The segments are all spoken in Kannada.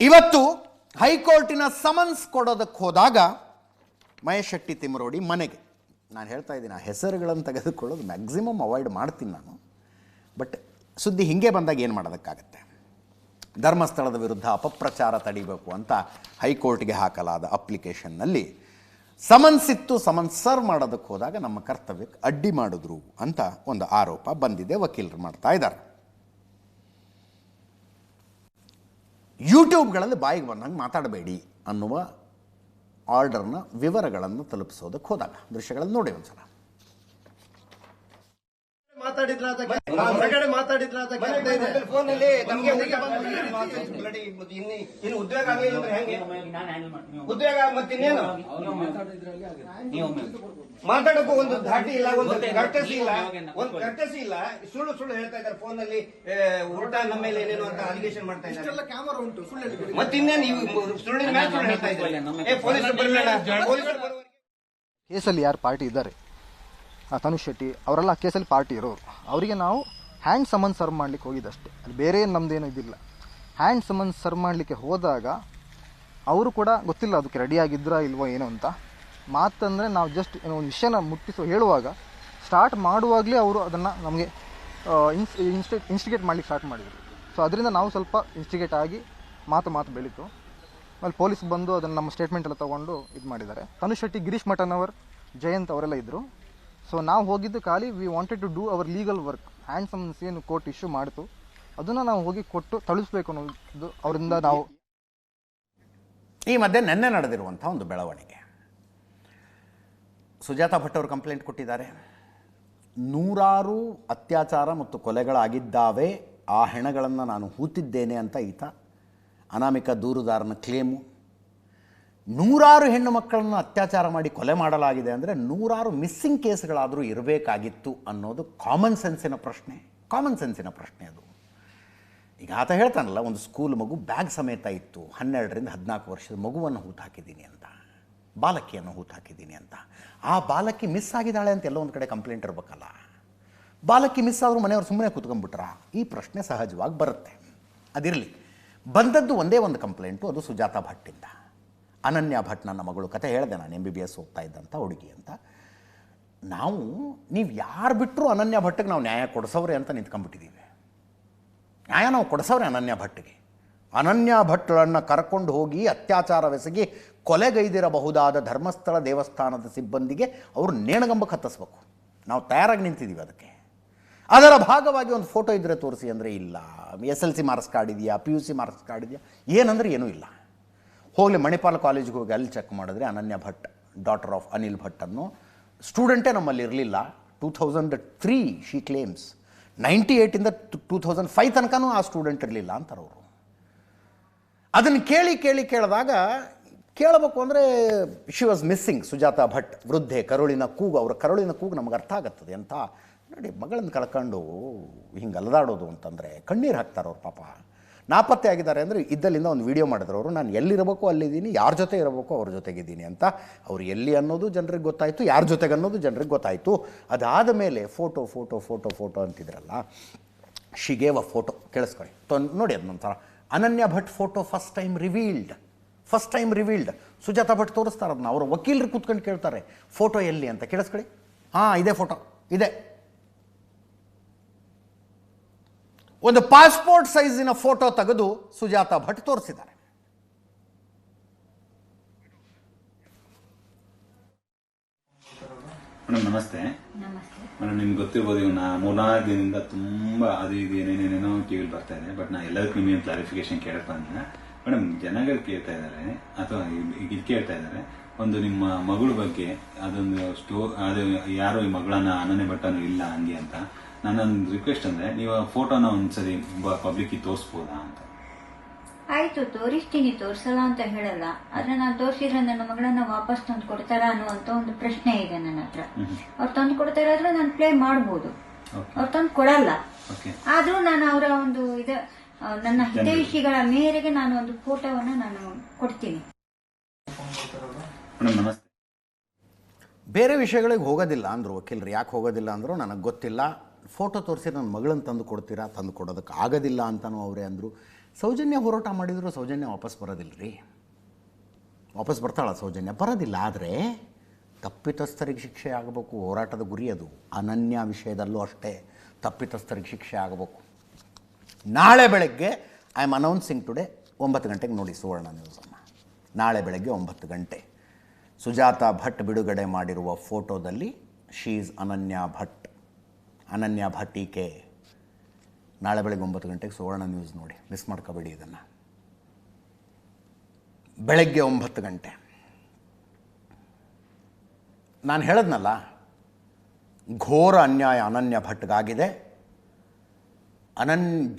ಇವತ್ತು ಹೈಕೋರ್ಟಿನ ಸಮನ್ಸ್ ಕೊಡೋದಕ್ಕೆ ಹೋದಾಗ ಮಹೇಶ್ ಶೆಟ್ಟಿ ತಿಮ್ಮರೋಡಿ ಮನೆಗೆ, ನಾನು ಹೇಳ್ತಾ ಇದ್ದೀನಿ ಆ ಹೆಸರುಗಳನ್ನು ತೆಗೆದುಕೊಳ್ಳೋದು ಮ್ಯಾಕ್ಸಿಮಮ್ ಅವಾಯ್ಡ್ ಮಾಡ್ತೀನಿ ನಾನು. ಬಟ್ ಸುದ್ದಿ ಹಿಂಗೆ ಬಂದಾಗ ಏನು ಮಾಡೋದಕ್ಕಾಗತ್ತೆ. ಧರ್ಮಸ್ಥಳದ ವಿರುದ್ಧ ಅಪಪ್ರಚಾರ ತಡಿಬೇಕು ಅಂತ ಹೈಕೋರ್ಟ್ಗೆ ಹಾಕಲಾದ ಅಪ್ಲಿಕೇಶನ್ನಲ್ಲಿ ಸಮನ್ಸ್ ಇತ್ತು. ಸಮನ್ಸ್ ಸರ್ವ್ ಮಾಡೋದಕ್ಕೆ ಹೋದಾಗ ನಮ್ಮ ಕರ್ತವ್ಯಕ್ಕೆ ಅಡ್ಡಿ ಮಾಡಿದ್ರು ಅಂತ ಒಂದು ಆರೋಪ ಬಂದಿದೆ. ವಕೀಲರು ಮಾಡ್ತಾ ಇದ್ದಾರೆ. ಯೂಟ್ಯೂಬ್ಗಳಲ್ಲಿ ಬಾಯಿಗೆ ಬಂದಂಗೆ ಮಾತಾಡಬೇಡಿ ಅನ್ನುವ ಆರ್ಡರ್ನ ವಿವರಗಳನ್ನು ತಲುಪಿಸೋದಕ್ಕೆ ಹೋದಾಗ ದೃಶ್ಯಗಳನ್ನು ನೋಡಿ ಒಂದ್ಸಲ. ಮಾತಾಡೋಕ್ಕೂ ಒಂದು ಧಾಟಿ ಇಲ್ಲ, ಒಂದು ಕರ್ಟಸಿ ಇಲ್ಲ, ಸುಳ್ಳು ಸುಳ್ಳು ಹೇಳ್ತಾ ಇದ್ದಾರೆ ಫೋನ್ ನಲ್ಲಿ. ಉಲ್ಟಾ ನಮ್ಮ ಮೇಲೆ ಏನೇನು ಅಂತ ಅಲಿಗೇಷನ್ ಮಾಡ್ತಾ ಇದ್ದಾರೆ. ಕ್ಯಾಮರಾ ಉಂಟು, ಸುಳ್ಳು ಮತ್ತಿನ್ನೇನು ಸುಳ್ಳಿನ ಮೇಲೆ ಸುಳ್ಳು ಹೇಳ್ತಾ ಇದ್ದಾರೆ. ಕೇಸಲ್ಲಿ ಯಾರು ಪಾರ್ಟಿ ಇದ್ದಾರೆ, ತನುಷ್ ಶೆಟ್ಟಿ ಅವರೆಲ್ಲ ಕೇಸಲ್ಲಿ ಪಾರ್ಟಿ ಇರೋರು, ಅವರಿಗೆ ನಾವು ಹ್ಯಾಂಡ್ ಸಮನ್ ಸರ್ವ್ ಮಾಡಲಿಕ್ಕೆ ಹೋಗಿದ್ದಷ್ಟೇ. ಅಲ್ಲಿ ಬೇರೆ ನಮ್ಮದೇನು ಇದಿಲ್ಲ. ಹ್ಯಾಂಡ್ ಸಮನ್ ಸರ್ವ್ ಮಾಡಲಿಕ್ಕೆ ಹೋದಾಗ ಅವರು ಕೂಡ ಗೊತ್ತಿಲ್ಲ ಅದಕ್ಕೆ ರೆಡಿಯಾಗಿದ್ರಾ ಇಲ್ವೋ ಏನೋ ಅಂತ. ಮಾತಂದರೆ ನಾವು ಜಸ್ಟ್ ಏನೋ ಒಂದು ವಿಷಯನ ಹೇಳುವಾಗ ಸ್ಟಾರ್ಟ್ ಮಾಡುವಾಗಲೇ ಅವರು ಅದನ್ನು ನಮಗೆ ಇನ್ಸ್ಟಿಗೇಟ್ ಮಾಡಲಿಕ್ಕೆ ಸ್ಟಾರ್ಟ್ ಮಾಡಿದರು. ಸೊ ಅದರಿಂದ ನಾವು ಸ್ವಲ್ಪ ಇನ್ಸ್ಟಿಗೇಟ್ ಆಗಿ ಮಾತು ಬೆಳೀತು. ಆಮೇಲೆ ಪೊಲೀಸ್ ಬಂದು ಅದನ್ನು ನಮ್ಮ ಸ್ಟೇಟ್ಮೆಂಟ್ ಎಲ್ಲ ತೊಗೊಂಡು ಇದು ಮಾಡಿದ್ದಾರೆ. ತನುಷ್ ಶೆಟ್ಟಿ, ಗಿರೀಶ್ ಮಠನವರ್, ಜಯಂತ್ ಅವರೆಲ್ಲ ಇದ್ದರು. ಸೊ ನಾವು ಹೋಗಿದ್ದು ಖಾಲಿ we wanted to do our legal work. Hand summons ಏನು ಕೋರ್ಟ್ ಇಶ್ಯೂ ಮಾಡಿತು ಅದನ್ನು ನಾವು ಹೋಗಿ ಕೊಟ್ಟು ತಳಿಸ್ಬೇಕು ಅನ್ನೋದು ಅವರಿಂದ ನಾವು. ಈ ಮಧ್ಯೆ ನೆನ್ನೆ ನಡೆದಿರುವಂಥ ಒಂದು ಬೆಳವಣಿಗೆ, ಸುಜಾತಾ ಭಟ್ ಅವರು ಕಂಪ್ಲೇಂಟ್ ಕೊಟ್ಟಿದ್ದಾರೆ. ನೂರಾರು ಅತ್ಯಾಚಾರ ಮತ್ತು ಕೊಲೆಗಳಾಗಿದ್ದಾವೆ, ಆ ಹೆಣಗಳನ್ನು ನಾನು ಹೂತಿದ್ದೇನೆ ಅಂತ ಈತ ಅನಾಮಿಕ ದೂರುದಾರನ ಕ್ಲೇಮು. ನೂರಾರು ಹೆಣ್ಣು ಮಕ್ಕಳನ್ನು ಅತ್ಯಾಚಾರ ಮಾಡಿ ಕೊಲೆ ಮಾಡಲಾಗಿದೆ ಅಂದರೆ ನೂರಾರು ಮಿಸ್ಸಿಂಗ್ ಕೇಸ್ಗಳಾದರೂ ಇರಬೇಕಾಗಿತ್ತು ಅನ್ನೋದು ಕಾಮನ್ ಸೆನ್ಸಿನ ಪ್ರಶ್ನೆ ಅದು. ಈಗ ಆತ ಹೇಳ್ತಾನಲ್ಲ, ಒಂದು ಸ್ಕೂಲ್ ಮಗು ಬ್ಯಾಗ್ ಸಮೇತ ಇತ್ತು, 12ರಿಂದ 14 ವರ್ಷದ ಮಗುವನ್ನು ಹೂತಾಕಿದ್ದೀನಿ ಅಂತ, ಬಾಲಕಿಯನ್ನು ಹೂತಾಕಿದ್ದೀನಿ ಅಂತ. ಆ ಬಾಲಕಿ ಮಿಸ್ ಆಗಿದ್ದಾಳೆ ಅಂತ ಎಲ್ಲೋ ಒಂದು ಕಡೆ ಕಂಪ್ಲೇಂಟ್ ಇರಬೇಕಲ್ಲ. ಬಾಲಕಿ ಮಿಸ್ ಆದರೂ ಮನೆಯವರು ಸುಮ್ಮನೆ ಕೂತ್ಕೊಂಡ್ಬಿಟ್ರ? ಈ ಪ್ರಶ್ನೆ ಸಹಜವಾಗಿ ಬರುತ್ತೆ. ಅದಿರಲಿ, ಬಂದದ್ದು ಒಂದೇ ಒಂದು ಕಂಪ್ಲೇಂಟು, ಅದು ಸುಜಾತಾ ಭಟ್ಟಿಂದ. ಅನನ್ಯ ಭಟ್ ನನ್ನ ಮಗಳು, ಕತೆ ಹೇಳಿದೆ ನಾನು, MBBS ಓದ್ತಾ ಇದ್ದಂಥ ಹುಡುಗಿ ಅಂತ. ನೀವು ಯಾರು ಬಿಟ್ಟರು ಅನನ್ಯ ಭಟ್ಟಿಗೆ ನಾವು ನ್ಯಾಯ ಕೊಡಿಸೋರೆ ಅಂತ ನಿಂತ್ಕೊಂಡ್ಬಿಟ್ಟಿದ್ದೀವಿ. ನ್ಯಾಯ ನಾವು ಕೊಡಿಸೋರೆ ಅನನ್ಯ ಭಟ್ಟಿಗೆ. ಅನನ್ಯ ಭಟ್ಗಳನ್ನು ಕರ್ಕೊಂಡು ಹೋಗಿ ಅತ್ಯಾಚಾರವೆಸಗಿ ಕೊಲೆಗೈದಿರಬಹುದಾದ ಧರ್ಮಸ್ಥಳ ದೇವಸ್ಥಾನದ ಸಿಬ್ಬಂದಿಗೆ ಅವರು ನೇಣಗಂಬಕ್ಕೆ ಹತ್ತಿಸ್ಬೇಕು. ನಾವು ತಯಾರಾಗಿ ನಿಂತಿದ್ದೀವಿ ಅದಕ್ಕೆ. ಅದರ ಭಾಗವಾಗಿ ಒಂದು ಫೋಟೋ ಇದ್ದರೆ ತೋರಿಸಿ ಅಂದರೆ ಇಲ್ಲ. SLC ಮಾರ್ಕ್ಸ್ ಕಾರ್ಡ್ ಇದೆಯಾ, PUC ಮಾರ್ಕ್ಸ್ ಕಾರ್ಡ್ ಇದೆಯಾ, ಏನಂದರೆ ಏನೂ ಇಲ್ಲ. ಹೋಗಲಿ, ಮಣಿಪಾಲ್ ಕಾಲೇಜಿಗೆ ಹೋಗಿ ಅಲ್ಲಿ ಚೆಕ್ ಮಾಡಿದ್ರೆ ಅನನ್ಯ ಭಟ್, ಡಾಟರ್ ಆಫ್ ಅನಿಲ್ ಭಟ್ ಅನ್ನೋ ಸ್ಟೂಡೆಂಟೇ ನಮ್ಮಲ್ಲಿ ಇರಲಿಲ್ಲ. 2003 ಶಿ ಕ್ಲೇಮ್ಸ್. 98ಇಂದ 2005 ತನಕನೂ ಆ ಸ್ಟೂಡೆಂಟ್ ಇರಲಿಲ್ಲ ಅಂತಾರೆ ಅವರು. ಅದನ್ನು ಕೇಳಿದಾಗ ಕೇಳಬೇಕು ಅಂದರೆ she was missing. Sujata Bhat ವೃದ್ಧೆ, ಕರುಳಿನ ಕೂಗು, ಅವರ ಕರುಳಿನ ಕೂಗು ನಮಗೆ ಅರ್ಥ ಆಗುತ್ತದೆ. ಅಂತ ನೋಡಿ, ಮಗಳನ್ನು ಕಳ್ಕೊಂಡು ಹಿಂಗೆ ಅಲದಾಡೋದು ಅಂತಂದರೆ ಕಣ್ಣೀರು ಹಾಕ್ತಾರೆ ಅವ್ರು ಪಾಪ. ನಾಪತ್ತೆ ಆಗಿದ್ದಾರೆ ಅಂದರೆ ಇದ್ದಲ್ಲಿಂದ ಒಂದು ವಿಡಿಯೋ ಮಾಡಿದ್ರು ಅವರು. ನಾನು ಎಲ್ಲಿರಬೇಕು ಅಲ್ಲಿದ್ದೀನಿ, ಯಾರ ಜೊತೆ ಇರಬೇಕು ಅವ್ರ ಜೊತೆಗಿದ್ದೀನಿ ಅಂತ. ಅವ್ರು ಎಲ್ಲಿ ಅನ್ನೋದು ಜನರಿಗೆ ಗೊತ್ತಾಯಿತು, ಯಾರ ಜೊತೆಗೆ ಅನ್ನೋದು ಜನರಿಗೆ ಗೊತ್ತಾಯಿತು. ಅದಾದ ಮೇಲೆ ಫೋಟೋ ಅಂತಿದ್ರಲ್ಲ, ಶಿ ಗೇವ್ ಅ ಫೋಟೋ. ಕೇಳಿಸ್ಕೊಳ್ಳಿ, ನೋಡಿ ಅದನ್ನೊಂಥರ. Ananya Bhat photo first time revealed. Sujata Bhat ತೋರಿಸ್ತಾರೆ ಅದನ್ನ. ಅವರ ವಕೀಲರು ಕೂತ್ಕೊಂಡು ಕೇಳ್ತಾರೆ, ಫೋಟೋ ಎಲ್ಲಿ ಅಂತ. ಕೇಳಿಸ್ಕೊಳ್ಳಿ. ಇದೇ ಫೋಟೋ ಇದೆ. ಒಂದು ಪಾಸ್ಪೋರ್ಟ್ ಸೈಜಿನ ಫೋಟೋ ತೆಗೆದು ಸುಜಾತಾ ಭಟ್ ತೋರಿಸಿದ್ದಾರೆ. ಮೇಡಮ್ ನಮಸ್ತೆ. ಮೇಡಮ್ ನಿಮ್ಗೆ ಗೊತ್ತಿರ್ಬೋದು, ಇವ್ 3-4 ದಿನದಿಂದ ತುಂಬಾ ಅದು ಇದು ಏನೇನೇನೇನೋ ಟಿವಿಲಿ ಬರ್ತಾ ಇದೆ. ಬಟ್ ನಾ ಎಲ್ಲದಕ್ಕೂ ನಿಮಗೆ ಕ್ಲಾರಿಫಿಕೇಶನ್ ಕೇಳಕ್ ಬಂದಿಲ್ಲ. ಮೇಡಮ್, ಜನಗಳು ಕೇಳ್ತಾ ಇದ್ದಾರೆ ಅಥವಾ ಇದು ಕೇಳ್ತಾ ಇದ್ದಾರೆ, ಒಂದು ನಿಮ್ಮ ಮಗಳ ಬಗ್ಗೆ ಅದೊಂದು ಅದು ಯಾರೋ ಈ ಮಗಳನ್ನ ಅನನ್ಯ ಭಟ್ಟನು ಇಲ್ಲ ಹಂಗೆ ಅಂತ. ನನ್ನೊಂದು ರಿಕ್ವೆಸ್ಟ್ ಅಂದ್ರೆ, ನೀವು ಫೋಟೋನ ಒಂದ್ಸರಿ ಪಬ್ಲಿಕ್ ತೋರಿಸ್ಬೋದಾ ಅಂತ. ಆಯ್ತು, ತೋರಿಸ್ತೀನಿ, ತೋರ್ಸಲ್ಲ ಅಂತ ಹೇಳಲ್ಲ. ಆದ್ರೆ ನಾನು ತೋರಿಸಿದ್ರೆ ನನ್ನ ಮಗಳನ್ನ ವಾಪಸ್ ತಂದು ಕೊಡ್ತಾರ ಅನ್ನುವಂತ ಒಂದು ಪ್ರಶ್ನೆ ಇದೆ ನನ್ನ ಹತ್ರ. ಅವ್ರು ತಂದು ಕೊಡ್ತಾ ಇರೋದ್ರೆ ನಾನು ಪ್ಲೇ ಮಾಡಬಹುದು, ಅವ್ರು ತಂದು ಕೊಡಲ್ಲ. ಆದ್ರೂ ನಾನು ಅವರ ಒಂದು ನನ್ನ ಹಿತೈಷಿಗಳ ಮೇರೆಗೆ ನಾನು ಒಂದು ಫೋಟೋವನ್ನ ನಾನು ಕೊಡ್ತೀನಿ. ಬೇರೆ ವಿಷಯಗಳಿಗೆ ಹೋಗೋದಿಲ್ಲ ಅಂದರು ವಕೀಲರು. ಯಾಕೆ ಹೋಗೋದಿಲ್ಲ ಅಂದರು ನನಗೆ ಗೊತ್ತಿಲ್ಲ. ಫೋಟೋ ತೋರಿಸಿ ನನ್ನ ಮಗಳನ್ನು ತಂದು ಕೊಡ್ತೀರಾ, ತಂದು ಕೊಡೋದಕ್ಕೆ ಆಗೋದಿಲ್ಲ ಅಂತನೂ ಅವರೇ ಅಂದರು. ಸೌಜನ್ಯ ಹೋರಾಟ ಮಾಡಿದರೂ ಸೌಜನ್ಯ ವಾಪಸ್ ಬರೋದಿಲ್ಲ ರೀ. ವಾಪಸ್ ಬರ್ತಾಳ ಸೌಜನ್ಯ? ಬರೋದಿಲ್ಲ. ಆದರೆ ತಪ್ಪಿತಸ್ಥರಿಗೆ ಶಿಕ್ಷೆ ಆಗಬೇಕು, ಹೋರಾಟದ ಗುರಿ ಅದು. ಅನನ್ಯ ವಿಷಯದಲ್ಲೂ ಅಷ್ಟೇ, ತಪ್ಪಿತಸ್ಥರಿಗೆ ಶಿಕ್ಷೆ ಆಗಬೇಕು. ನಾಳೆ ಬೆಳಗ್ಗೆ ಐ ಆಮ್ ಅನೌನ್ಸಿಂಗ್ ಟುಡೇ 9 ಗಂಟೆಗೆ ನೋಡಿ ಸುವರ್ಣ ನ್ಯೂಸನ್ನು. ನಾಳೆ ಬೆಳಗ್ಗೆ 9 ಗಂಟೆ ಸುಜಾತ ಭಟ್ ಬಿಡುಗಡೆ ಮಾಡಿರುವ ಫೋಟೋದಲ್ಲಿ ಶೀ ಈಸ್ ಅನನ್ಯ ಭಟ್. ಅನನ್ಯ ಭಟ್ ಈಕೆ. ನಾಳೆ ಬೆಳಗ್ಗೆ 9 ಗಂಟೆಗೆ ಸುವರ್ಣ ನ್ಯೂಸ್ ನೋಡಿ, ಮಿಸ್ ಮಾಡ್ಕೋಬೇಡಿ ಇದನ್ನು. ಬೆಳಗ್ಗೆ 9 ಗಂಟೆ. ನಾನು ಹೇಳಿದ್ನಲ್ಲ, ಘೋರ ಅನ್ಯಾಯ ಅನನ್ಯ ಭಟ್ಗಾಗಿದೆ.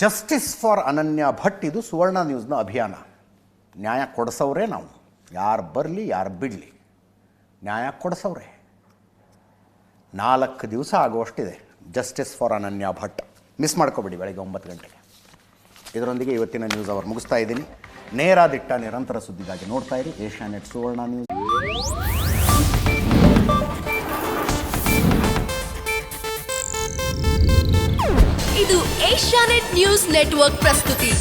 ಜಸ್ಟಿಸ್ ಫಾರ್ ಅನನ್ಯ ಭಟ್ ಇದು ಸುವರ್ಣ ನ್ಯೂಸ್ನ ಅಭಿಯಾನ. ನ್ಯಾಯ ಕೊಡಿಸೋರೇ ನಾವು. ಯಾರು ಬರಲಿ ಯಾರು ಬಿಡಲಿ, ನ್ಯಾಯ ಕೊಡಿಸೋರೆ. 4 ದಿವಸ ಆಗುವಷ್ಟಿದೆ ಜಸ್ಟಿಸ್ ಫಾರ್ ಅನನ್ಯ ಭಟ್. ಮಿಸ್ ಮಾಡ್ಕೋಬೇಡಿ ಬೆಳಗ್ಗೆ 9 ಗಂಟೆಗೆ. ಇದರೊಂದಿಗೆ ಇವತ್ತಿನ ನ್ಯೂಸ್ ಅವರ್ ಮುಗಿಸ್ತಾ ಇದ್ದೀನಿ. ನೇರ ದಿಟ್ಟ ನಿರಂತರ ಸುದ್ದಿಗಾಗಿ ನೋಡ್ತಾ ಇರಿ ಏಷ್ಯಾನೆಟ್ ಸುವರ್ಣ ನ್ಯೂಸ್. ಇದು ಏಷ್ಯಾನೆಟ್ ನ್ಯೂಸ್ ನೆಟ್ವರ್ಕ್ ಪ್ರಸ್ತುತಿ.